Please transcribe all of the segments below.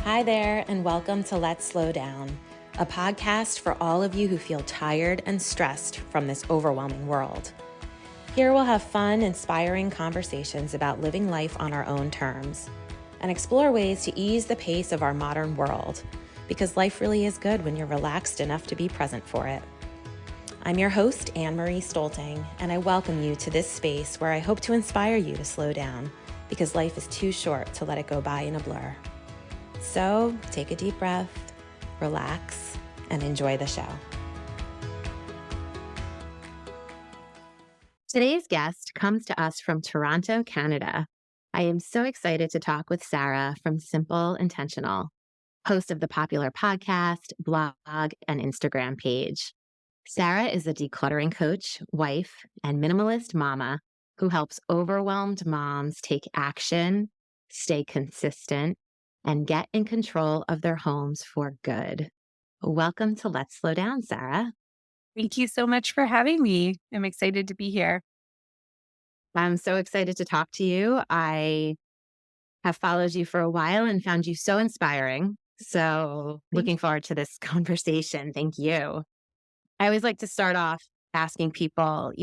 Hi there, and welcome to Let's Slow Down, a podcast for all of you who feel tired and stressed from this overwhelming world. Here we'll have fun, inspiring conversations about living life on our own terms and explore ways to ease the pace of our modern world, because life really is good when you're relaxed enough to be present for it. I'm your host, Anne-Marie Stolting, and I welcome you to this space where I hope to inspire you to slow down, because life is too short to let it go by in a blur. So take a deep breath, relax, and enjoy the show. Today's guest comes to us from Toronto, Canada. I am so excited to talk with Sarah from Simple Intentional, host of the popular podcast, blog, and Instagram page. Sarah is a decluttering coach, wife, and minimalist mama who helps overwhelmed moms take action, stay consistent, and get in control of their homes for good. Welcome to Let's Slow Down, Sarah. Thank you so much for having me. I'm excited to be here. I'm so excited to talk to you. I have followed you for a while and found you so inspiring. So looking forward to this conversation. Thank you. I always like to start off asking people,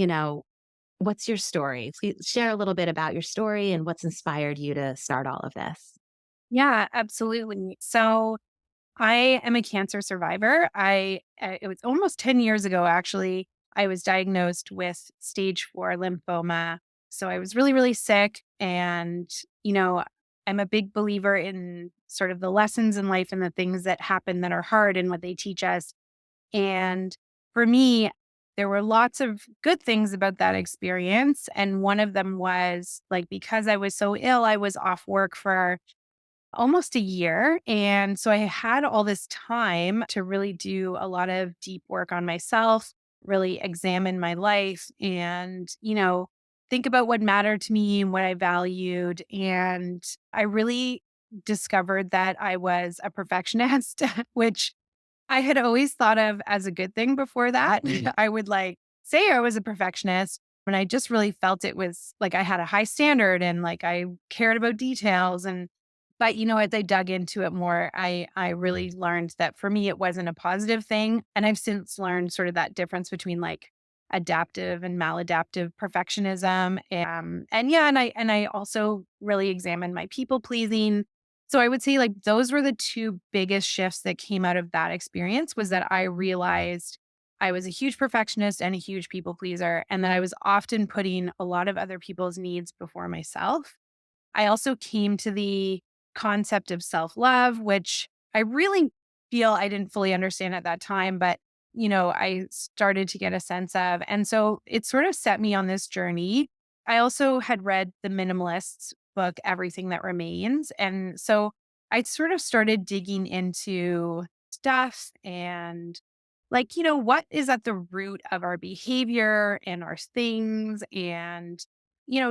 what's your story? Please share a little bit about your story and what's inspired you to start all of this. Yeah, absolutely. So I am a cancer survivor. It was almost 10 years ago, actually. I was diagnosed with stage 4 lymphoma. So I was really, really sick. And, you know, I'm a big believer in sort of the lessons in life and the things that happen that are hard and what they teach us. And for me, there were lots of good things about that experience. And one of them was like, because I was so ill, I was off work for almost a year. And so I had all this time to really do a lot of deep work on myself, really examine my life and, think about what mattered to me and what I valued. And I really discovered that I was a perfectionist, which I had always thought of as a good thing before that. I would say I was a perfectionist, and I just really felt it was like I had a high standard and like I cared about details. But as I dug into it more, I really learned that for me it wasn't a positive thing. And I've since learned sort of that difference between like adaptive and maladaptive perfectionism. And I also really examined my people pleasing. So I would say like those were the two biggest shifts that came out of that experience, was that I realized I was a huge perfectionist and a huge people pleaser, and that I was often putting a lot of other people's needs before myself. I also came to the concept of self-love, which I really feel I didn't fully understand at that time, but I started to get a sense of. And so it sort of set me on this journey. I also had read the minimalist's book, Everything That Remains. And so I sort of started digging into stuff and what is at the root of our behavior and our things and,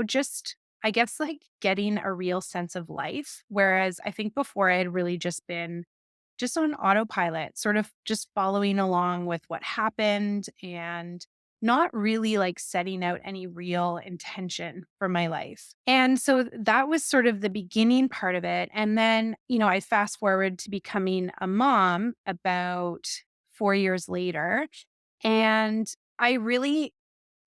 just I guess like getting a real sense of life. Whereas I think before I had really just been just on autopilot, sort of just following along with what happened and not really like setting out any real intention for my life. And so that was sort of the beginning part of it. And then, I fast forward to becoming a mom about 4 years later. And I really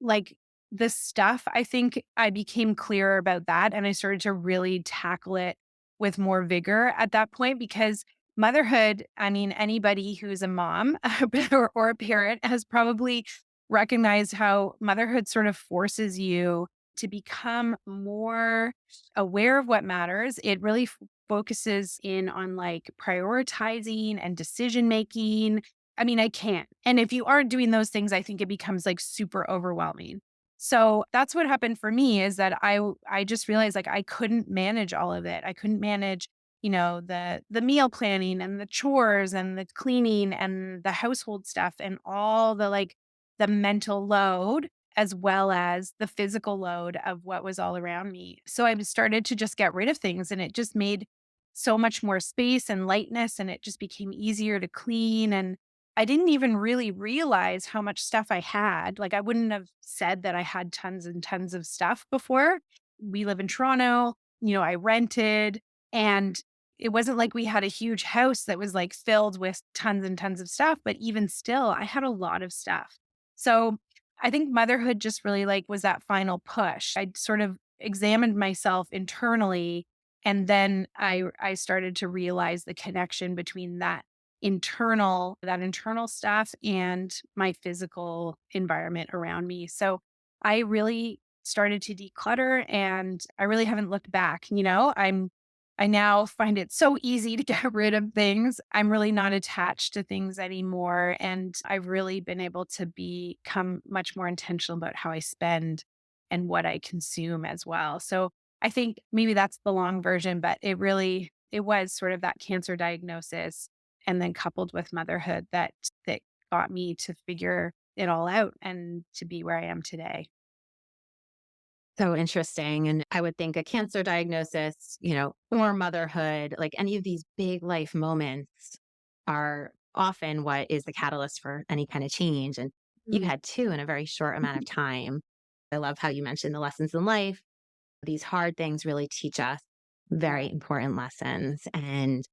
like the stuff, I think I became clearer about that. And I started to really tackle it with more vigor at that point, because motherhood, I mean, anybody who's a mom or a parent has probably recognized how motherhood sort of forces you to become more aware of what matters. It really focuses in on like prioritizing and decision making. I mean, I can't. And if you aren't doing those things, I think it becomes like super overwhelming. So that's what happened for me, is that I just realized like I couldn't manage all of it. I couldn't manage, the meal planning and the chores and the cleaning and the household stuff and all the like the mental load as well as the physical load of what was all around me. So I started to just get rid of things, and it just made so much more space and lightness, and it just became easier to clean. And I didn't even really realize how much stuff I had. Like, I wouldn't have said that I had tons and tons of stuff before. We live in Toronto, I rented, and it wasn't like we had a huge house that was like filled with tons and tons of stuff, but even still, I had a lot of stuff. So I think motherhood just really like was that final push. I sort of examined myself internally, and then I started to realize the connection between that internal stuff and my physical environment around me. So I really started to declutter, and I really haven't looked back. I now find it so easy to get rid of things. I'm really not attached to things anymore. And I've really been able to become much more intentional about how I spend and what I consume as well. So I think maybe that's the long version, but it was sort of that cancer diagnosis and then coupled with motherhood that got me to figure it all out and to be where I am today. So interesting. And I would think a cancer diagnosis, or motherhood, like any of these big life moments are often what is the catalyst for any kind of change. And you Mm. had two in a very short amount of time. I love how you mentioned the lessons in life. These hard things really teach us very important lessons. And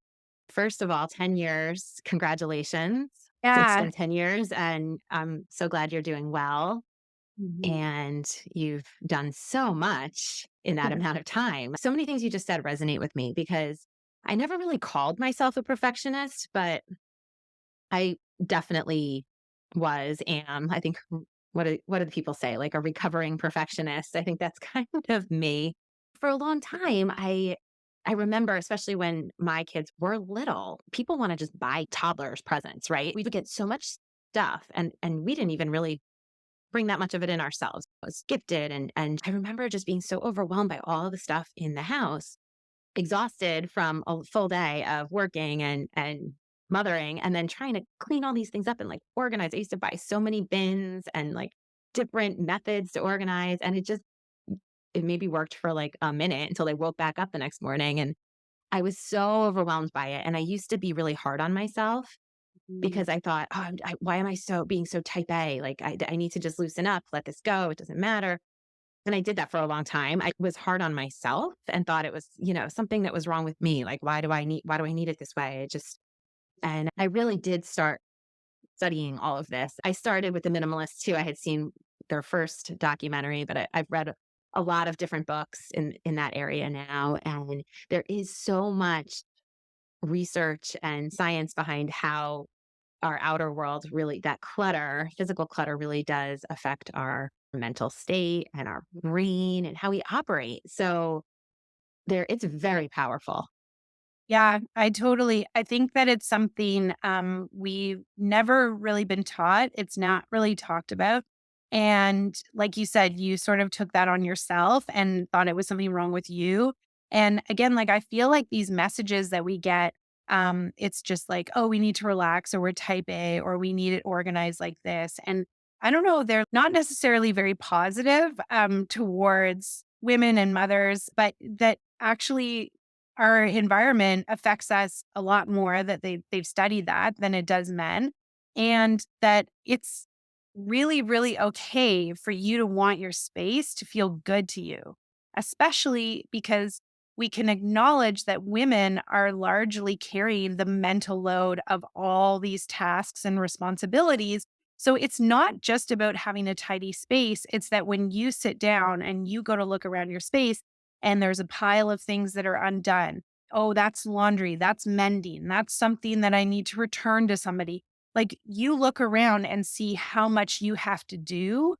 first of all, 10 years, congratulations. It's Yeah. been 10 years, and I'm so glad you're doing well. Mhm. And you've done so much in that amount of time. So many things you just said resonate with me because I never really called myself a perfectionist, but I definitely was, am. I think what do the people say? Like a recovering perfectionist. I think that's kind of me. For a long time, I remember, especially when my kids were little, people want to just buy toddlers presents, right? We would get so much stuff, and we didn't even really bring that much of it in ourselves. I was gifted, and I remember just being so overwhelmed by all the stuff in the house, exhausted from a full day of working and mothering, and then trying to clean all these things up and like organize. I used to buy so many bins and like different methods to organize, and it maybe worked for like a minute until they woke back up the next morning, and I was so overwhelmed by it. And I used to be really hard on myself Mhm. because I thought, "Oh, why am I being so type A? Like, I need to just loosen up, let this go. It doesn't matter." And I did that for a long time. I was hard on myself and thought it was, something that was wrong with me. Like, why do I need it this way? And I really did start studying all of this. I started with the minimalists too. I had seen their first documentary, but I've read a lot of different books in that area now. And there is so much research and science behind how our outer world really, that clutter, physical clutter really does affect our mental state and our brain and how we operate. So it's very powerful. Yeah, I think that it's something we've never really been taught. It's not really talked about. And like you said, you sort of took that on yourself and thought it was something wrong with you. And again, like I feel like these messages that we get, it's just like, oh, we need to relax, or we're type A, or we need it organized like this. And I don't know, they're not necessarily very positive towards women and mothers, but that actually our environment affects us a lot more, that they've studied that, than it does men, and that it's really, really okay for you to want your space to feel good to you, especially because we can acknowledge that women are largely carrying the mental load of all these tasks and responsibilities. So it's not just about having a tidy space. It's that when you sit down and you go to look around your space and there's a pile of things that are undone. Oh, that's laundry. That's mending. That's something that I need to return to somebody. Like you look around and see how much you have to do.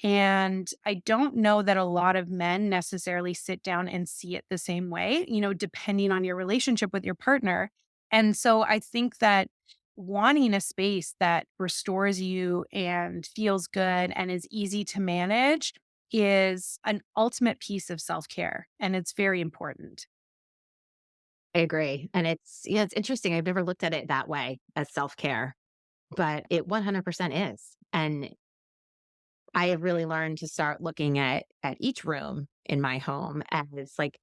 And I don't know that a lot of men necessarily sit down and see it the same way, depending on your relationship with your partner. And so I think that wanting a space that restores you and feels good and is easy to manage is an ultimate piece of self-care, and it's very important. I agree. And it's interesting. I've never looked at it that way as self care, but it 100% is. And I have really learned to start looking at each room in my home as like,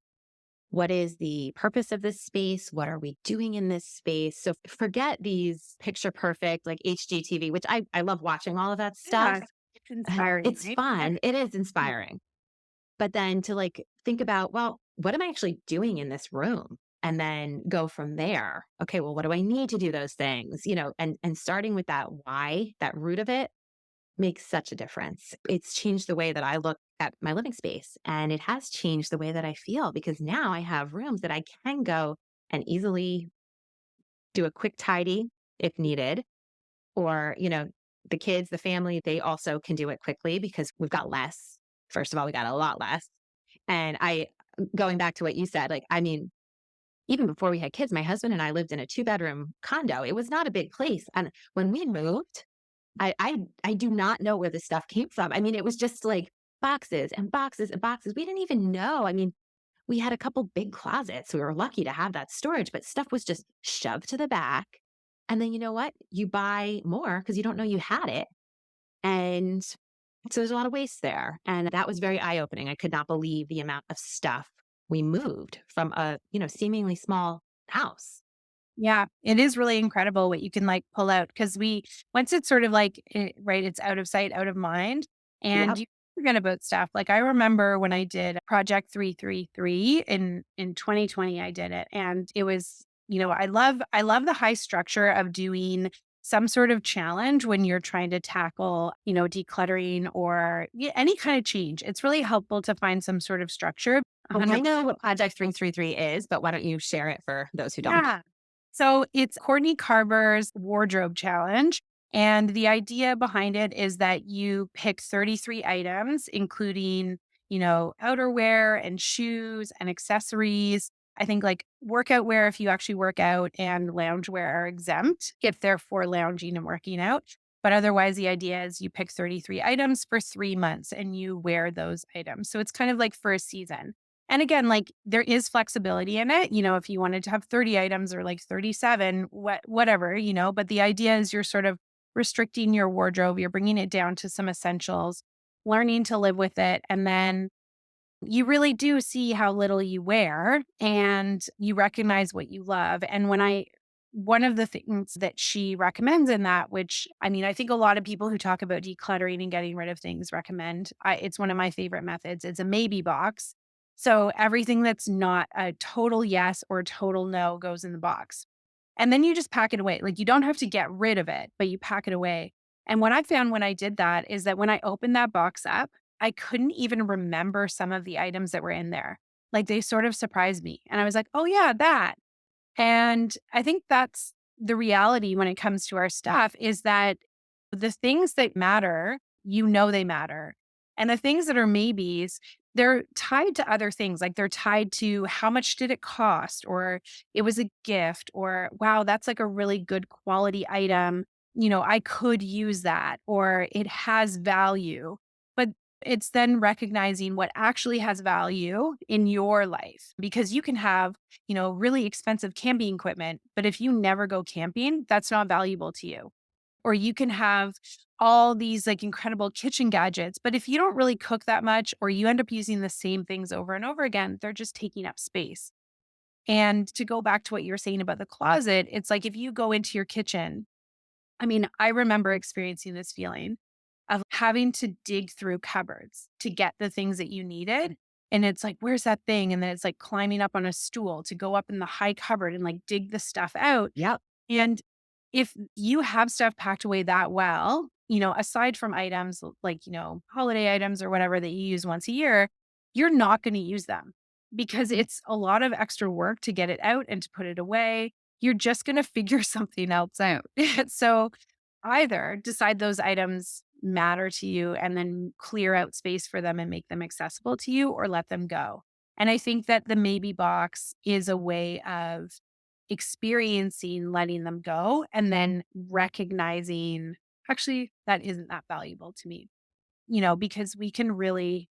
what is the purpose of this space? What are we doing in this space? So forget these picture perfect, like HGTV, which I love watching all of that stuff. Yeah, it's inspiring, It's right? fun. It is inspiring. But then to like think about, well, what am I actually doing in this room? and then go from there. Okay, well, what do I need to do those things? And starting with that why, that root of it makes such a difference. It's changed the way that I look at my living space, and it has changed the way that I feel because now I have rooms that I can go and easily do a quick tidy if needed, or, the kids, the family, they also can do it quickly because we've got less. First of all, we got a lot less. And going back to what you said, like, I mean, even before we had kids, my husband and I lived in a two-bedroom condo. It was not a big place. And when we moved, I do not know where this stuff came from. I mean, it was just like boxes and boxes and boxes. We didn't even know. I mean, we had a couple big closets. We were lucky to have that storage, but stuff was just shoved to the back. And then you know what? You buy more because you don't know you had it. And so there's a lot of waste there. And that was very eye-opening. I could not believe the amount of stuff we moved from a, seemingly small house. Yeah, it is really incredible what you can like pull out because once it's sort of like, right, it's out of sight, out of mind, and Yep. you forget about stuff. Like I remember when I did Project 333 in 2020, I did it, and it was, I love the high structure of doing some sort of challenge when you're trying to tackle, decluttering or any kind of change. It's really helpful to find some sort of structure. Well, I 100. know what Project 333 is, but why don't you share it for those who don't? Yeah. So it's Courtney Carver's wardrobe challenge. And the idea behind it is that you pick 33 items, including, outerwear and shoes and accessories. I think like workout wear, if you actually work out, and loungewear are exempt if they're for lounging and working out. But otherwise, the idea is you pick 33 items for 3 months and you wear those items. So it's kind of like for a season. And again, like there is flexibility in it, if you wanted to have 30 items or like 37, whatever, but the idea is you're sort of restricting your wardrobe, you're bringing it down to some essentials, learning to live with it. And then you really do see how little you wear and you recognize what you love. And one of the things that she recommends in that, which I mean, I think a lot of people who talk about decluttering and getting rid of things recommend, it's one of my favorite methods. It's a maybe box. So everything that's not a total yes or total no goes in the box. And then you just pack it away. Like you don't have to get rid of it, but you pack it away. And what I found when I did that is that when I opened that box up, I couldn't even remember some of the items that were in there. Like they sort of surprised me. And I was like, oh, yeah, that. And I think that's the reality when it comes to our stuff is that the things that matter, they matter. And the things that are maybes, they're tied to other things. Like they're tied to how much did it cost, or it was a gift, or wow, that's like a really good quality item. I could use that, or it has value. But it's then recognizing what actually has value in your life because you can have, really expensive camping equipment, but if you never go camping, that's not valuable to you. Or you can have all these like incredible kitchen gadgets, but if you don't really cook that much or you end up using the same things over and over again, they're just taking up space. And to go back to what you were saying about the closet, it's like if you go into your kitchen, I mean, I remember experiencing this feeling of having to dig through cupboards to get the things that you needed. And it's like, where's that thing? And then it's like climbing up on a stool to go up in the high cupboard and like dig the stuff out. Yep. And if you have stuff packed away that well, aside from items like, holiday items or whatever that you use once a year, you're not going to use them because it's a lot of extra work to get it out and to put it away. You're just going to figure something else out. So either decide those items matter to you and then clear out space for them and make them accessible to you or let them go. And I think that the maybe box is a way of experiencing letting them go and then recognizing actually that isn't that valuable to me, because we can really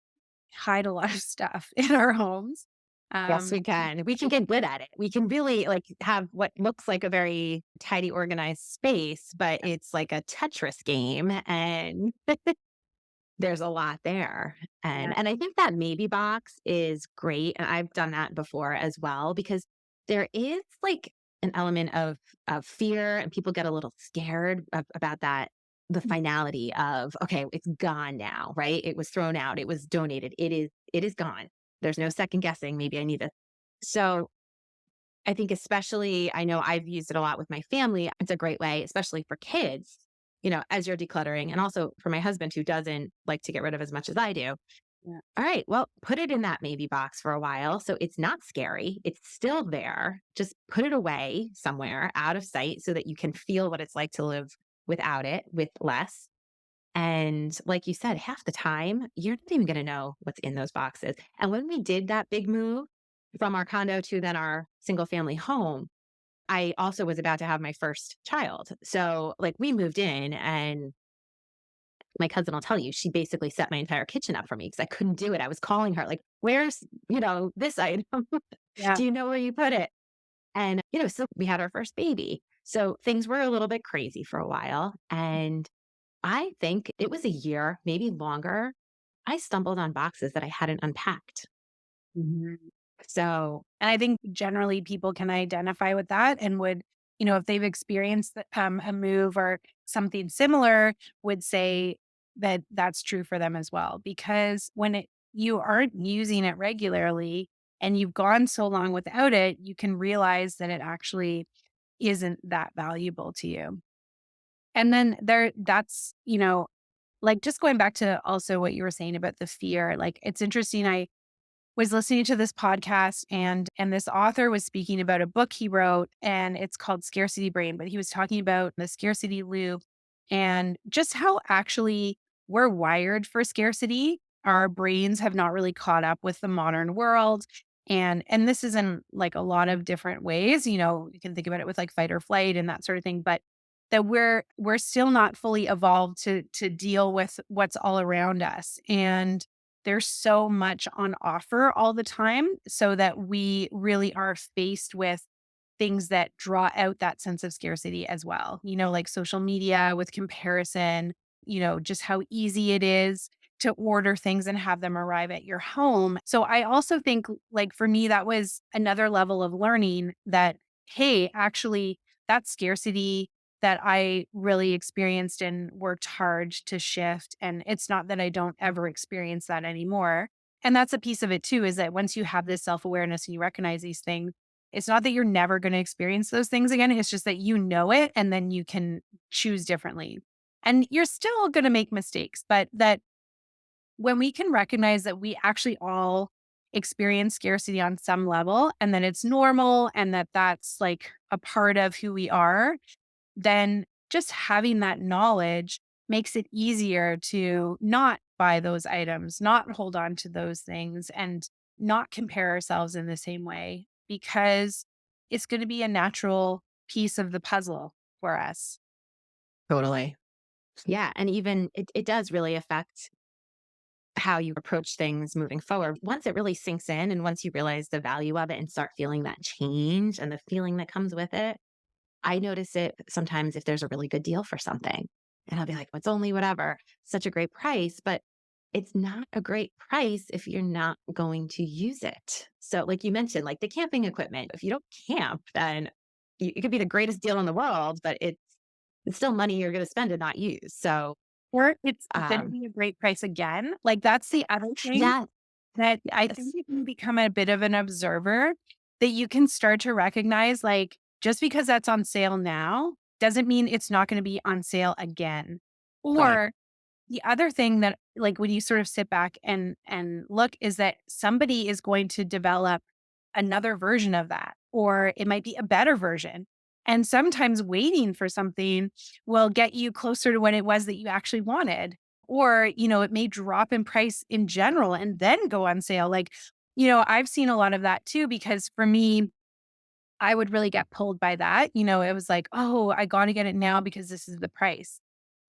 hide a lot of stuff in our homes. Yes, Um, we can. We can get good at it. We can really like have what looks like a very tidy, organized space, but it's like a Tetris game and there's a lot there. yeah, And I think that maybe box is great. And I've done that before as well, because there is like an element of fear and people get a little scared about that, the finality of, okay, it's gone now, right? It was thrown out, it was donated, it is gone. There's no second guessing. Maybe I need this. So I think especially, I know I've used it a lot with my family. It's a great way, especially for kids, as you're decluttering, and also for my husband who doesn't like to get rid of as much as I do. Yeah. All right, well, put it in that maybe box for a while. So it's not scary. It's still there. Just put it away somewhere out of sight so that you can feel what it's like to live without it, with less. And like you said, half the time, you're not even going to know what's in those boxes. And when we did that big move from our condo to then our single family home, I also was about to have my first child. So, like, we moved in, and my cousin will tell you, she basically set my entire kitchen up for me because I couldn't do it. I was calling her, like, where's, this item? Yeah. Do you know where you put it? And, so we had our first baby. So things were a little bit crazy for a while. And I think it was a year, maybe longer. I stumbled on boxes that I hadn't unpacked. Mhm. So, And I think generally people can identify with that and would, if they've experienced a move or something similar, would say that that's true for them as well. Because you aren't using it regularly and you've gone so long without it, you can realize that it actually isn't that valuable to you. And then that's, like just going back to also what you were saying about the fear, like it's interesting. I was listening to this podcast and this author was speaking about a book he wrote and it's called Scarcity Brain, but he was talking about the scarcity loop and just how actually we're wired for scarcity. Our brains have not really caught up with the modern world. And this is in like a lot of different ways. You can think about it with like fight or flight and that sort of thing, but that we're still not fully evolved to deal with what's all around us. And there's so much on offer all the time so that we really are faced with things that draw out that sense of scarcity as well. Like social media with comparison, just how easy it is to order things and have them arrive at your home. So I also think like for me that was another level of learning that hey, actually that scarcity that I really experienced and worked hard to shift. And it's not that I don't ever experience that anymore. And that's a piece of it too, is that once you have this self awareness and you recognize these things, it's not that you're never going to experience those things again. It's just that you know it and then you can choose differently. And you're still going to make mistakes, but that when we can recognize that we actually all experience scarcity on some level and that it's normal and that that's like a part of who we are, then just having that knowledge makes it easier to not buy those items, not hold on to those things, and not compare ourselves in the same way because it's going to be a natural piece of the puzzle for us. totally. Yeah. And even it does really affect how you approach things moving forward. Once it really sinks in and once you realize the value of it and start feeling that change and the feeling that comes with it, I notice it sometimes if there's a really good deal for something. And I'll be like, "Well, it's only whatever, such a great price." But it's not a great price if you're not going to use it. So, like you mentioned, like the camping equipment, if you don't camp, then it could be the greatest deal in the world, but it's still money you're going to spend and not use. So, Or it's going to um, be a great price again. Like that's the other thing yeah, that I think yes, you can become a bit of an observer that you can start to recognize, like, just because that's on sale now doesn't mean it's not gonna be on sale again. right. Or the other thing that, like, when you sort of sit back and look is that somebody is going to develop another version of that, or it might be a better version. And sometimes waiting for something will get you closer to what it was that you actually wanted. Or, it may drop in price in general and then go on sale. Like, I've seen a lot of that too, because for me, I would really get pulled by that. It was like, oh, I got to get it now because this is the price.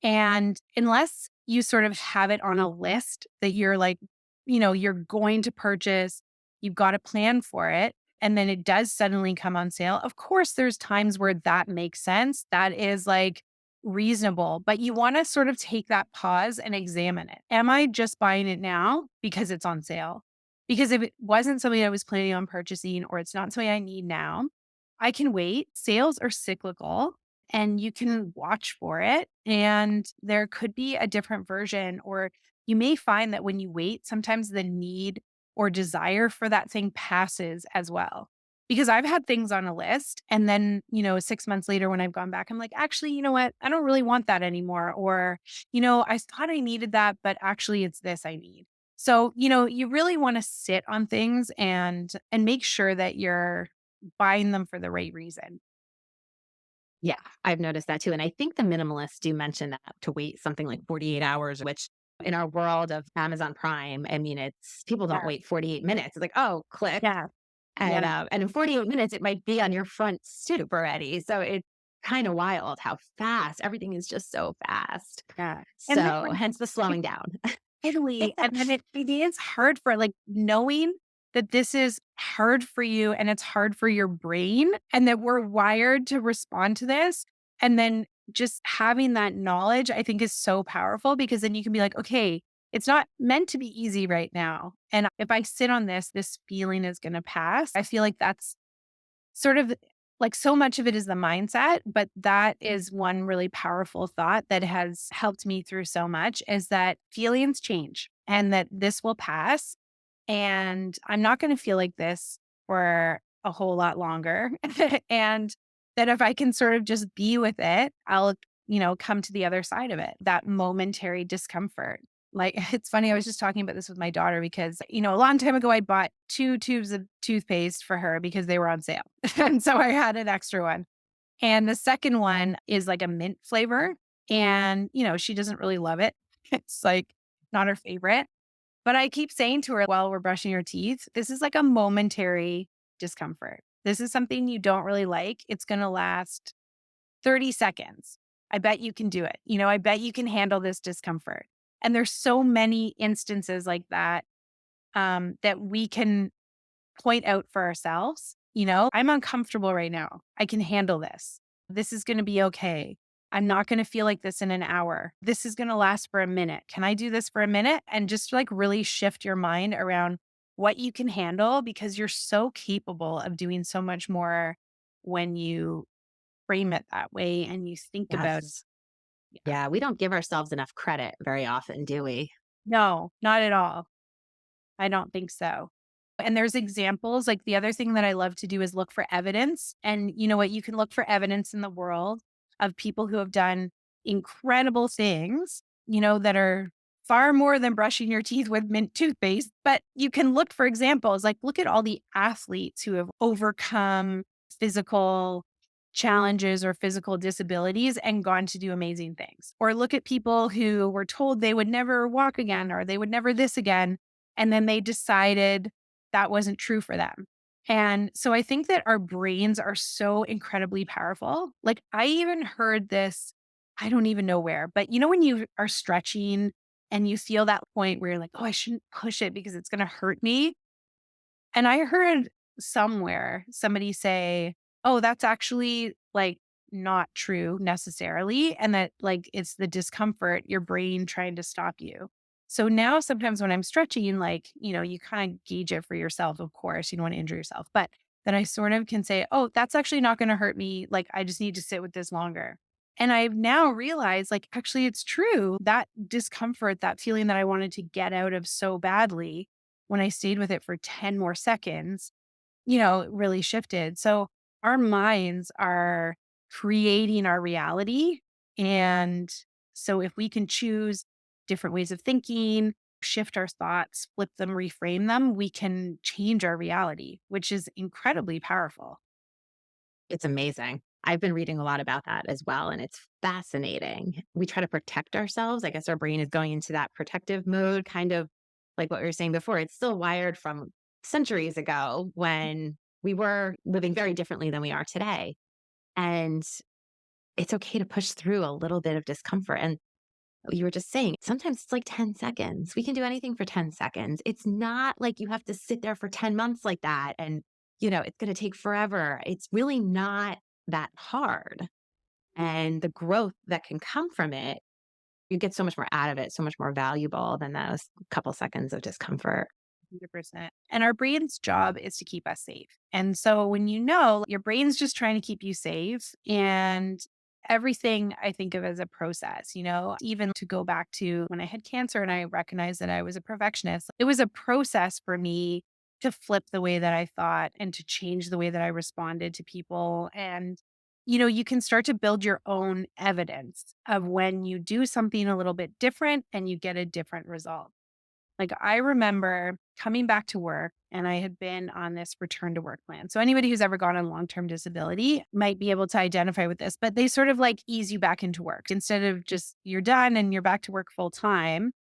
And unless you sort of have it on a list that you're like, you're going to purchase, you've got a plan for it, and then it does suddenly come on sale. Of course, there's times where that makes sense. That is like reasonable, but you want to sort of take that pause and examine it. Am I just buying it now because it's on sale? Because if it wasn't something I was planning on purchasing or it's not something I need now, I can wait. Sales are cyclical and you can watch for it. And there could be a different version, or you may find that when you wait, sometimes the need or desire for that thing passes as well. Because I've had things on a list and then, 6 months later when I've gone back, I'm like, actually, you know what? I don't really want that anymore. Or, I thought I needed that, but actually it's this I need. So, you really want to sit on things and make sure that you're buying them for the right reason. Yeah, I've noticed that too. And I think the minimalists do mention that to wait something like 48 hours, which in our world of Amazon Prime, I mean, it's people don't Yeah. wait 48 minutes. It's like, oh, click. Yeah. And Yeah. and in 48 minutes, it might be on your front stoop already. So it's kind of wild how fast everything is just so fast. Yeah. And then So hence the slowing down. totally. And then it is hard for like knowing that this is hard for you and it's hard for your brain and that we're wired to respond to this. And then just having that knowledge, I think is so powerful because then you can be like, okay, it's not meant to be easy right now. And if I sit on this feeling is going to pass. I feel like that's sort of like so much of it is the mindset, but that is one really powerful thought that has helped me through so much is that feelings change and that this will pass. And I'm not going to feel like this for a whole lot longer. And that if I can sort of just be with it, I'll, come to the other side of it, that momentary discomfort. Like, it's funny, I was just talking about this with my daughter because, a long time ago, I bought 2 tubes of toothpaste for her because they were on sale. And so I had an extra one. And the second one is like a mint flavor. And, she doesn't really love it. It's like not her favorite. But I keep saying to her while we're brushing her teeth, this is like a momentary discomfort. This is something you don't really like. It's going to last 30 seconds. I bet you can do it. I bet you can handle this discomfort. And there's so many instances like that that we can point out for ourselves. I'm uncomfortable right now. I can handle this. This is going to be okay. I'm not going to feel like this in an hour. This is going to last for a minute. Can I do this for a minute? And just like really shift your mind around what you can handle because you're so capable of doing so much more when you frame it that way and you think about Yes. yeah. Yeah, we don't give ourselves enough credit very often, do we? No, not at all. I don't think so. And there's examples. Like the other thing that I love to do is look for evidence. And you know what? You can look for evidence in the world of people who have done incredible things, that are far more than brushing your teeth with mint toothpaste. But you can look for examples, like look at all the athletes who have overcome physical challenges or physical disabilities and gone to do amazing things. Or look at people who were told they would never walk again or they would never this again and then they decided that wasn't true for them. And so I think that our brains are so incredibly powerful. Like I even heard this, I don't even know where, but when you are stretching and you feel that point where you're like, oh, I shouldn't push it because it's going to hurt me. And I heard somewhere somebody say, "Oh, that's actually like not true necessarily." And that like it's the discomfort, your brain trying to stop you. So now sometimes when I'm stretching, like, you kind of gauge it for yourself, of course, you don't want to injure yourself. But then I sort of can say, "Oh, that's actually not going to hurt me. Like, I just need to sit with this longer." And I've now realized, like, actually, it's true that discomfort, that feeling that I wanted to get out of so badly, when I stayed with it for 10 more seconds, it really shifted. So our minds are creating our reality. And so if we can choose different ways of thinking, shift our thoughts, flip them, reframe them, we can change our reality, which is incredibly powerful. It's amazing. I've been reading a lot about that as well, and it's fascinating. We try to protect ourselves. I guess our brain is going into that protective mode, kind of like what we were saying before. It's still wired from centuries ago when we were living very differently than we are today. And it's okay to push through a little bit of discomfort. And you were just saying, sometimes it's like 10 seconds. We can do anything for 10 seconds. It's not like you have to sit there for 10 months like that. And, it's going to take forever. It's really not that hard. And the growth that can come from it, you get so much more out of it, so much more valuable than those couple seconds of discomfort. 100%. And our brain's job is to keep us safe. And so when your brain's just trying to keep you safe and everything I think of as a process, even to go back to when I had cancer and I recognized that I was a perfectionist, it was a process for me to flip the way that I thought and to change the way that I responded to people. And, you can start to build your own evidence of when you do something a little bit different and you get a different result. Like, I remember coming back to work and I had been on this return to work plan. So anybody who's ever gone on long-term disability might be able to identify with this, but they sort of like ease you back into work instead of just you're done and you're back to work full time.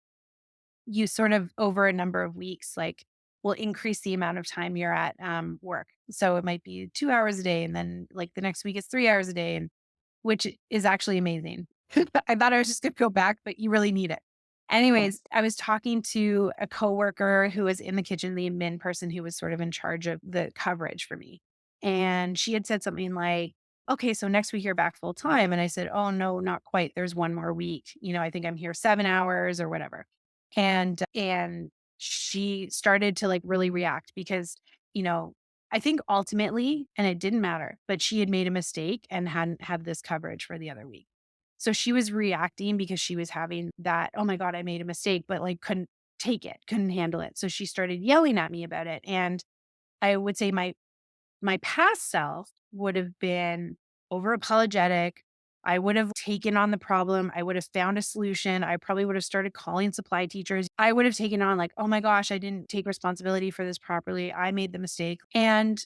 You sort of over a number of weeks, like will increase the amount of time you're at work. So it might be 2 hours a day. And then like the next week it's 3 hours a day, and which is actually amazing. I thought I was just going to go back, but you really need it. Anyways, I was talking to a coworker who was in the kitchen, the admin person who was sort of in charge of the coverage for me. And she had said something like, okay, so next week you're back full time. And I said, oh, no, not quite. There's one more week. I think I'm here 7 hours or whatever. And she started to like really react because, you know, I think ultimately, and it didn't matter, but she had made a mistake and hadn't had this coverage for the other week. So she was reacting because she was having that, oh my God, I made a mistake, but like couldn't take it, couldn't handle it. So she started yelling at me about it. And I would say my past self would have been over apologetic. I would have taken on the problem. I would have found a solution. I probably would have started calling supply teachers. I would have taken on like, oh my gosh, I didn't take responsibility for this properly. I made the mistake. And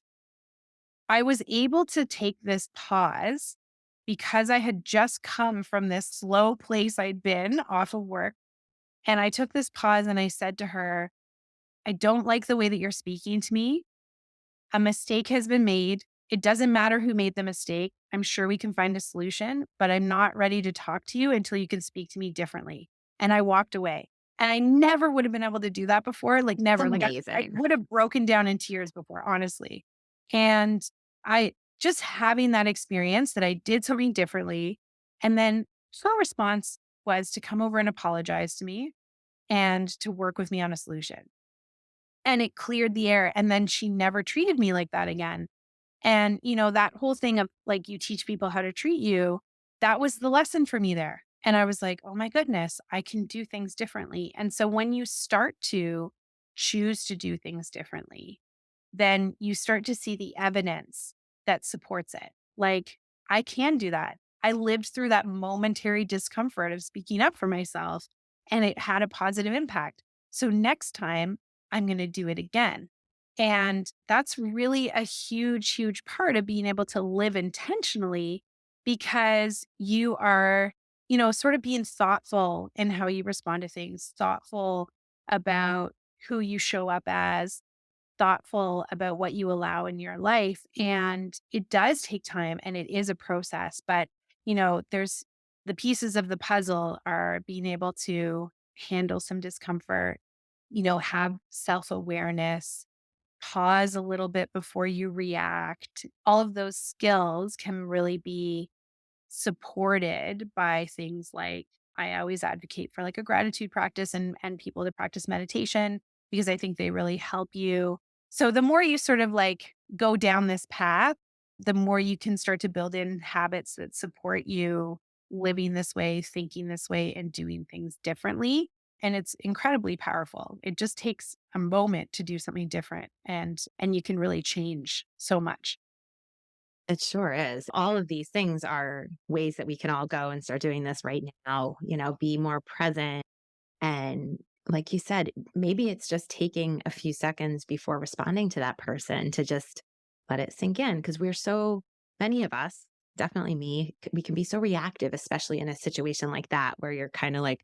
I was able to take this pause because I had just come from this slow place I'd been off of work. And I took this pause and I said to her, I don't like the way that you're speaking to me. A mistake has been made. It doesn't matter who made the mistake. I'm sure we can find a solution, but I'm not ready to talk to you until you can speak to me differently. And I walked away. And I never would have been able to do that before. Like, It's never. Like, I amazing. would have broken down in tears before, honestly. And I just having that experience that I did something differently. And then her response was to come over and apologize to me and to work with me on a solution. And it cleared the air. And then she never treated me like that again. And, that whole thing of like, you teach people how to treat you, that was the lesson for me there. And I was like, oh my goodness, I can do things differently. And so when you start to choose to do things differently, then you start to see the evidence that supports it. Like, I can do that. I lived through that momentary discomfort of speaking up for myself, and it had a positive impact. So next time, I'm going to do it again. And that's really a huge, huge part of being able to live intentionally because you are, sort of being thoughtful in how you respond to things, thoughtful about who you show up as, thoughtful about what you allow in your life. And it does take time and it is a process. But, there's the pieces of the puzzle are being able to handle some discomfort, have self awareness, pause a little bit before you react. All of those skills can really be supported by things like I always advocate for like a gratitude practice and people to practice meditation because I think they really help you. So the more you sort of like go down this path, the more you can start to build in habits that support you living this way, thinking this way, and doing things differently. And it's incredibly powerful. It just takes a moment to do something different and you can really change so much. It sure is. All of these things are ways that we can all go and start doing this right now, be more present. And like you said, maybe it's just taking a few seconds before responding to that person to just let it sink in. Because many of us, definitely me, we can be so reactive, especially in a situation like that where you're kind of like,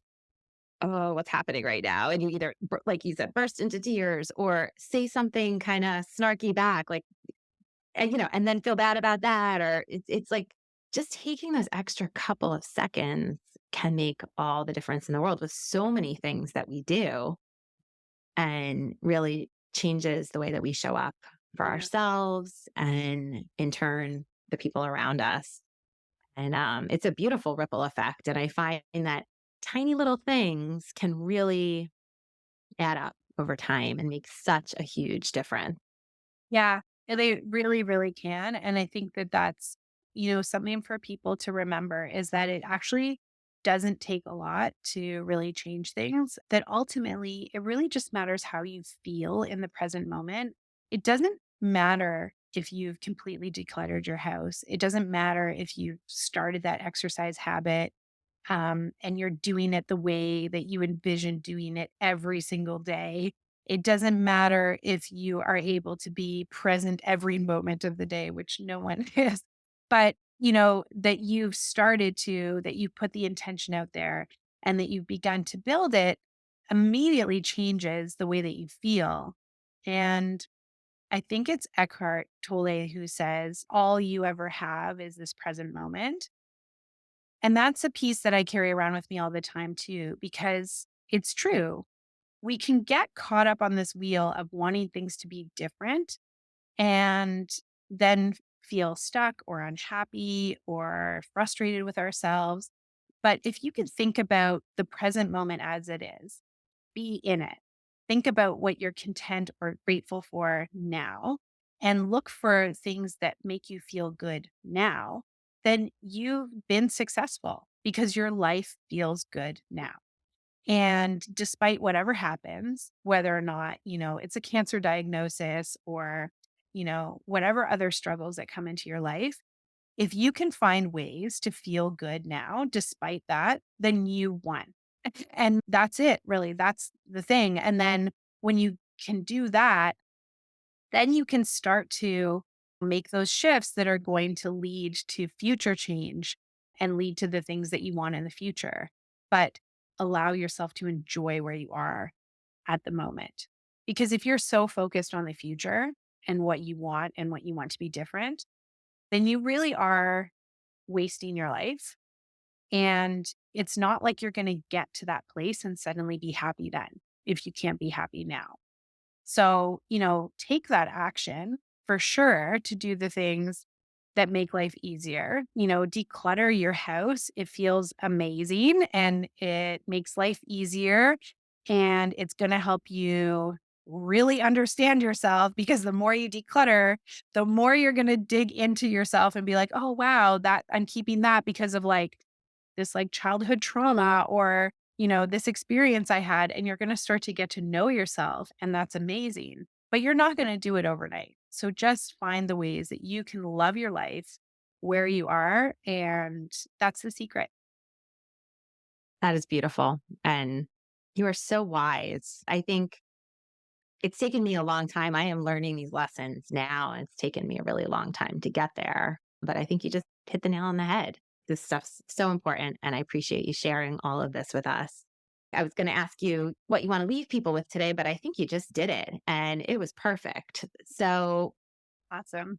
oh, what's happening right now? And you either, like you said, burst into tears or say something kind of snarky back, like, and then feel bad about that. Or it's like just taking those extra couple of seconds can make all the difference in the world with so many things that we do and really changes the way that we show up for Yeah. ourselves and in turn, the people around us. And it's a beautiful ripple effect. And I find that tiny little things can really add up over time and make such a huge difference. Yeah, and they really, really can. And I think that that's, something for people to remember is that it actually doesn't take a lot to really change things, that ultimately it really just matters how you feel in the present moment. It doesn't matter if you've completely decluttered your house. It doesn't matter if you've started that exercise habit and you're doing it the way that you envision doing it every single day. It doesn't matter if you are able to be present every moment of the day, which no one is, but that you've started to, that you put the intention out there and that you've begun to build it immediately changes the way that you feel. And I think it's Eckhart Tolle who says, all you ever have is this present moment. And that's a piece that I carry around with me all the time too, because it's true. We can get caught up on this wheel of wanting things to be different and then feel stuck or unhappy or frustrated with ourselves. But if you can think about the present moment as it is, be in it. Think about what you're content or grateful for now and look for things that make you feel good now, then you've been successful because your life feels good now. And despite whatever happens, whether or not, it's a cancer diagnosis or, whatever other struggles that come into your life, if you can find ways to feel good now, despite that, then you won. And that's it, really. That's the thing. And then when you can do that, then you can start to make those shifts that are going to lead to future change and lead to the things that you want in the future. But allow yourself to enjoy where you are at the moment. Because if you're so focused on the future and what you want to be different, then you really are wasting your life. And it's not like you're going to get to that place and suddenly be happy then if you can't be happy now. So, take that action for sure to do the things that make life easier. Declutter your house. It feels amazing and it makes life easier. And it's going to help you really understand yourself because the more you declutter, the more you're going to dig into yourself and be like, oh, wow, that I'm keeping that because of this childhood trauma or, this experience I had. And you're going to start to get to know yourself. And that's amazing. But you're not going to do it overnight. So just find the ways that you can love your life where you are. And that's the secret. That is beautiful. And you are so wise. I think it's taken me a long time. I am learning these lessons now, and it's taken me a really long time to get there. But I think you just hit the nail on the head. This stuff's so important. And I appreciate you sharing all of this with us. I was going to ask you what you want to leave people with today, but I think you just did it and it was perfect. So Awesome.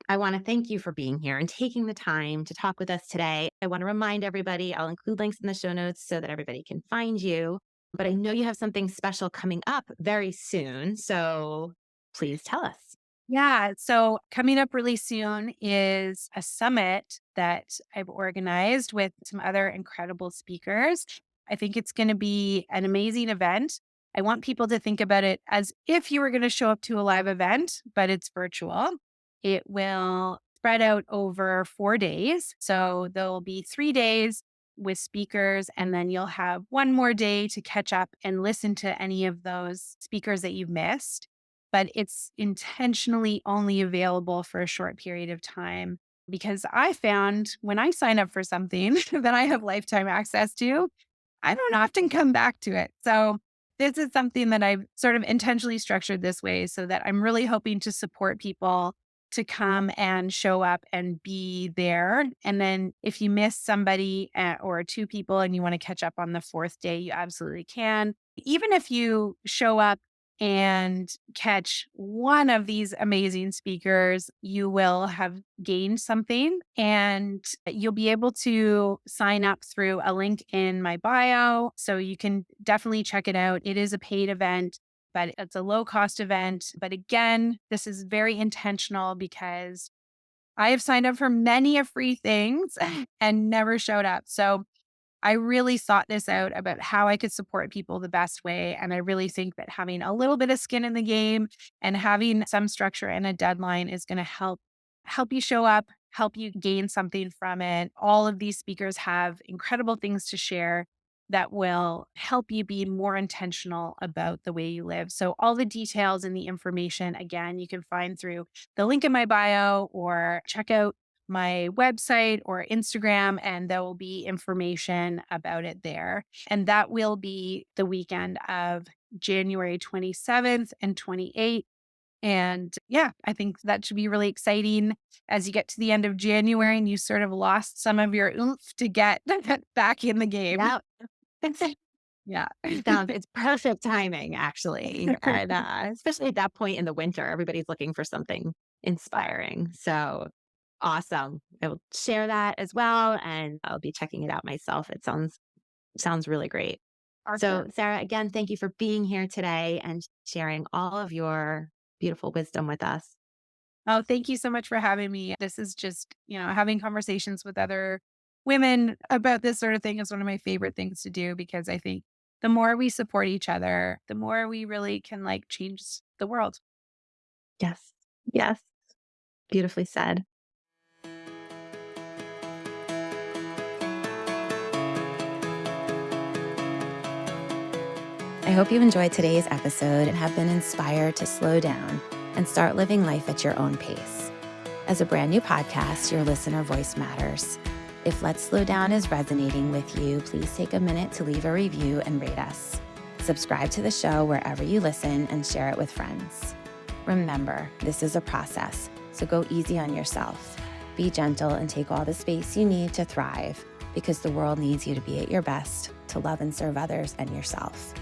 I want to thank you for being here and taking the time to talk with us today. I want to remind everybody, I'll include links in the show notes so that everybody can find you. But I know you have something special coming up very soon. So please tell us. Yeah. So coming up really soon is a summit that I've organized with some other incredible speakers. I think it's going to be an amazing event. I want people to think about it as if you were going to show up to a live event, but it's virtual. It will spread out over 4 days. So there'll be 3 days with speakers, and then you'll have one more day to catch up and listen to any of those speakers that you've missed, but it's intentionally only available for a short period of time because I found when I sign up for something that I have lifetime access to, I don't often come back to it. So this is something that I've sort of intentionally structured this way so that I'm really hoping to support people to come and show up and be there. And then if you miss somebody or two people and you want to catch up on the fourth day, you absolutely can. Even if you show up and catch one of these amazing speakers, you will have gained something and you'll be able to sign up through a link in my bio. So you can definitely check it out. It is a paid event, but it's a low cost event. But again, this is very intentional because I have signed up for many of free things and never showed up. So I really thought this out about how I could support people the best way. And I really think that having a little bit of skin in the game and having some structure and a deadline is going to help you show up, help you gain something from it. All of these speakers have incredible things to share that will help you be more intentional about the way you live. So all the details and the information, again, you can find through the link in my bio or check out my website or Instagram, and there will be information about it there. And that will be the weekend of January 27th and 28th. And yeah, I think that should be really exciting as you get to the end of January and you sort of lost some of your oomph to get back in the game. Yeah. Yeah. It's perfect timing, actually. And especially at that point in the winter, everybody's looking for something inspiring. So awesome. I will share that as well. And I'll be checking it out myself. It sounds really great. So, Awesome. Sarah, again, thank you for being here today and sharing all of your beautiful wisdom with us. Oh, thank you so much for having me. This is just, having conversations with other women about this sort of thing is one of my favorite things to do because I think the more we support each other, the more we really can change the world. Yes. Yes. Beautifully said. I hope you enjoyed today's episode and have been inspired to slow down and start living life at your own pace. As a brand new podcast, your listener voice matters. If Let's Slow Down is resonating with you, please take a minute to leave a review and rate us. Subscribe to the show wherever you listen and share it with friends. Remember, this is a process, so go easy on yourself. Be gentle and take all the space you need to thrive because the world needs you to be at your best, to love and serve others and yourself.